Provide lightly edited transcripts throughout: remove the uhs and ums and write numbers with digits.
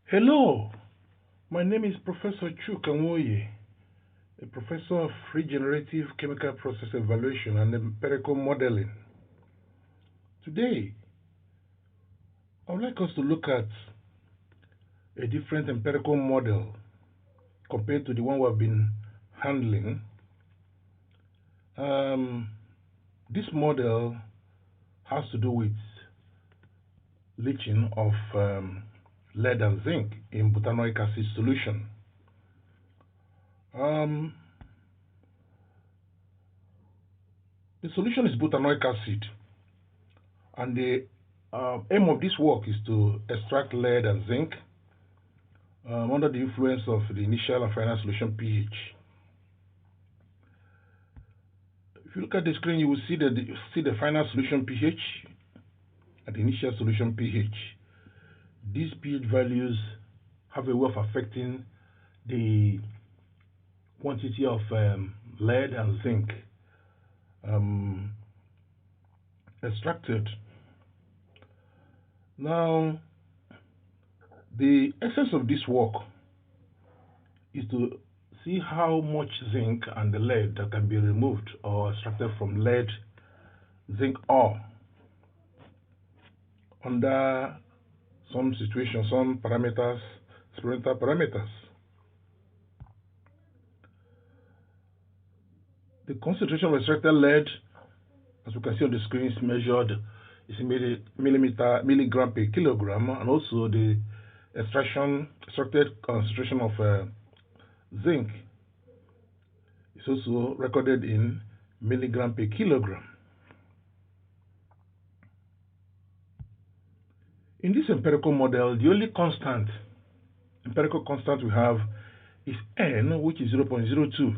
Hello, my name is Professor Chukanwoye, a professor of regenerative chemical process evaluation and empirical modeling. Today, I would like us to look at a different empirical model compared to the one we have been handling. This model has to do with leaching of lead and zinc in butanoic acid solution. The solution is butanoic acid, and the aim of this work is to extract lead and zinc under the influence of the initial and final solution pH. If you look at the screen, you will see the final solution pH and the initial solution pH. These pH values have a way of affecting the quantity of lead and zinc extracted. Now, the essence of this work is to see how much zinc and the lead that can be removed or extracted from lead zinc ore under some situations, some parameters, experimental parameters. The concentration of extracted lead, as you can see on the screen, is measured is in milligram per kilogram, and also the extracted concentration of zinc is also recorded in milligram per kilogram. In this empirical model, the only empirical constant we have is N, which is 0.02.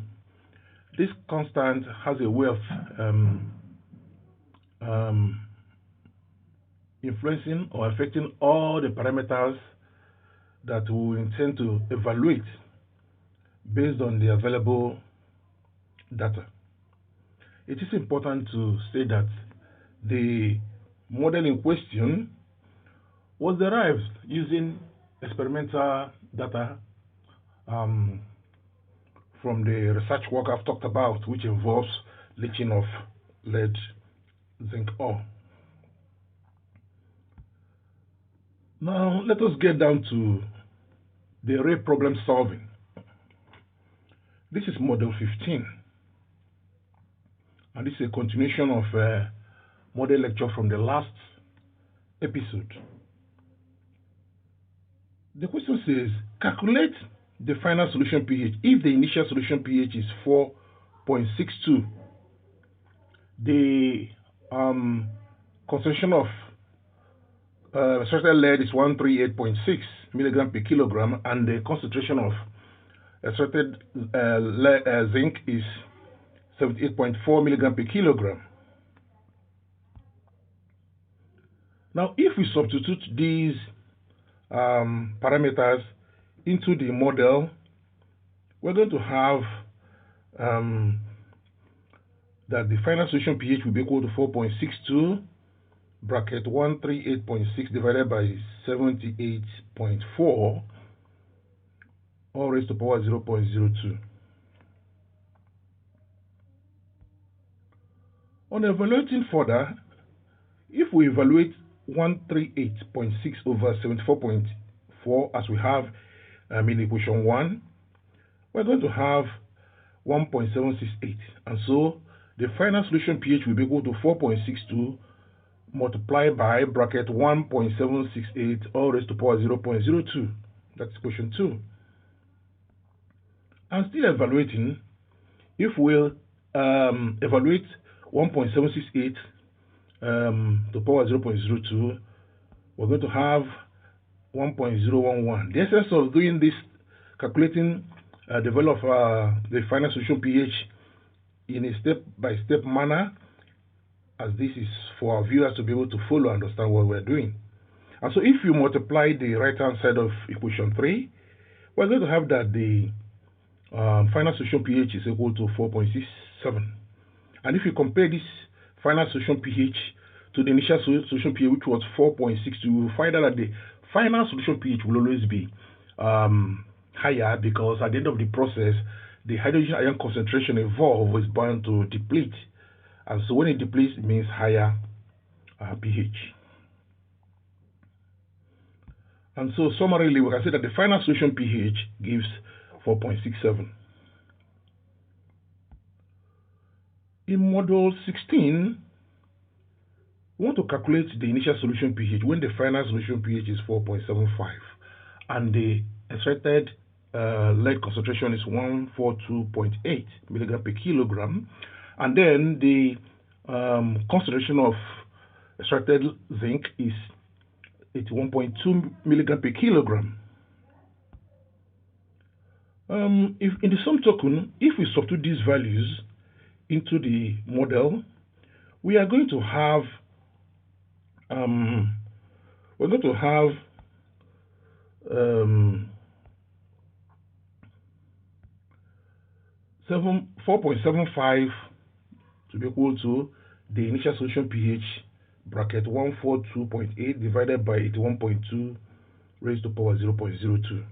This constant has a way of influencing or affecting all the parameters that we intend to evaluate based on the available data. It is important to say that the model in question was derived using experimental data from the research work I've talked about, which involves leaching of lead zinc ore. Now, let us get down to the array problem solving. This is model 15, and this is a continuation of a model lecture from the last episode. The question says, calculate the final solution pH. If the initial solution pH is 4.62, the concentration of extracted lead is 138.6 milligram per kilogram, and the concentration of extracted zinc is 78.4 milligram per kilogram. Now, if we substitute these parameters into the model, we're going to have that the final solution pH will be equal to 4.62 bracket 138.6 divided by 78.4 all raised to power 0.02. On evaluating further, if we evaluate 138.6 over 74.4 as we have in equation 1, we're going to have 1.768, and so the final solution pH will be equal to 4.62 multiplied by bracket 1.768 all raised to power 0.02. That's equation 2. And still evaluating, if we'll evaluate 1.768 to power 0.02, we're going to have 1.011. The essence of doing this, calculating the value of the final solution pH in a step-by-step manner, as this is for our viewers to be able to follow and understand what we're doing. And so if you multiply the right-hand side of equation 3, we're going to have that the final solution pH is equal to 4.67. And if you compare this final solution pH to the initial solution pH, which was 4.62, you will find out that the final solution pH will always be higher, because at the end of the process, the hydrogen ion concentration involved is bound to deplete. And so when it depletes, it means higher pH. And so summarily, we can say that the final solution pH gives 4.67. In module 16, we want to calculate the initial solution pH when the final solution pH is 4.75 and the extracted lead concentration is 142.8 milligram per kilogram, and then the concentration of extracted zinc is 81.2 milligram per kilogram. If in the sum token, if we substitute these values into the model, we are going to have 4.75 to be equal to the initial solution pH bracket 142.8 divided by 81.2 raised to power 0.02.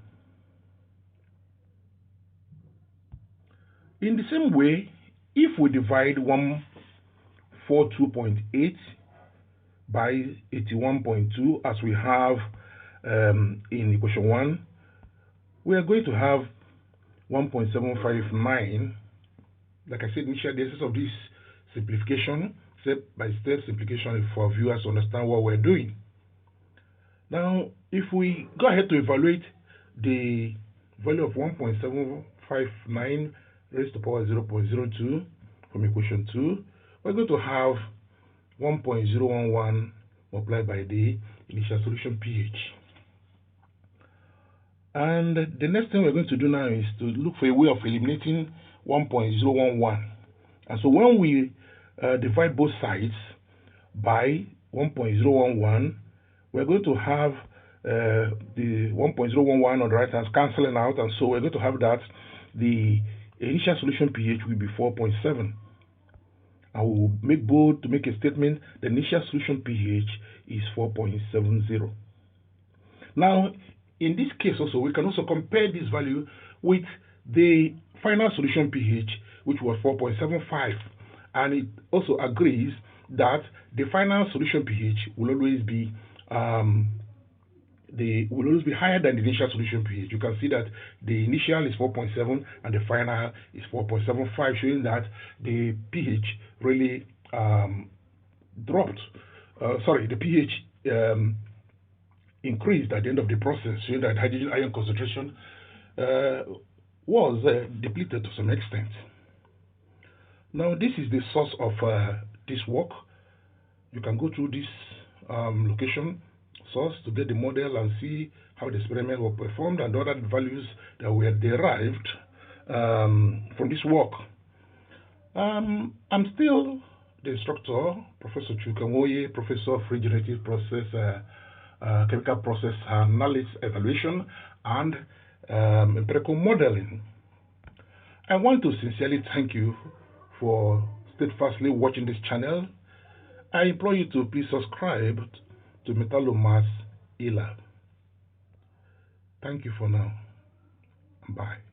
In the same way, if we divide 142.8 by 81.2 as we have in equation 1, we are going to have 1.759. Like I said initially, the essence of this simplification, step-by-step simplification, for viewers to understand what we're doing. Now, if we go ahead to evaluate the value of 1.759 raised to power 0.02 from equation 2, we're going to have 1.011 multiplied by the initial solution pH. And the next thing we're going to do now is to look for a way of eliminating 1.011. And so when we divide both sides by 1.011, we're going to have the 1.011 on the right hand cancelling out, and so we're going to have that the initial solution pH will be 4.7. I will make bold to make a statement: the initial solution pH is 4.70. Now, in this case also, we can also compare this value with the final solution pH, which was 4.75, and it also agrees that the final solution pH will always be higher than the initial solution pH. You can see that the initial is 4.7 and the final is 4.75, showing that the pH really dropped. The pH increased at the end of the process, showing that hydrogen ion concentration was depleted to some extent. Now, this is the source of this work. You can go through this location source to get the model and see how the experiment was performed and other values that were derived from this work. I'm still the instructor, Professor Chukwuoye, Professor of Regenerative Process, Chemical Process Analysis, Evaluation, and Empirical Modeling. I want to sincerely thank you for steadfastly watching this channel. I implore you to please subscribe to Metalomass eLab. Thank you for now. Bye.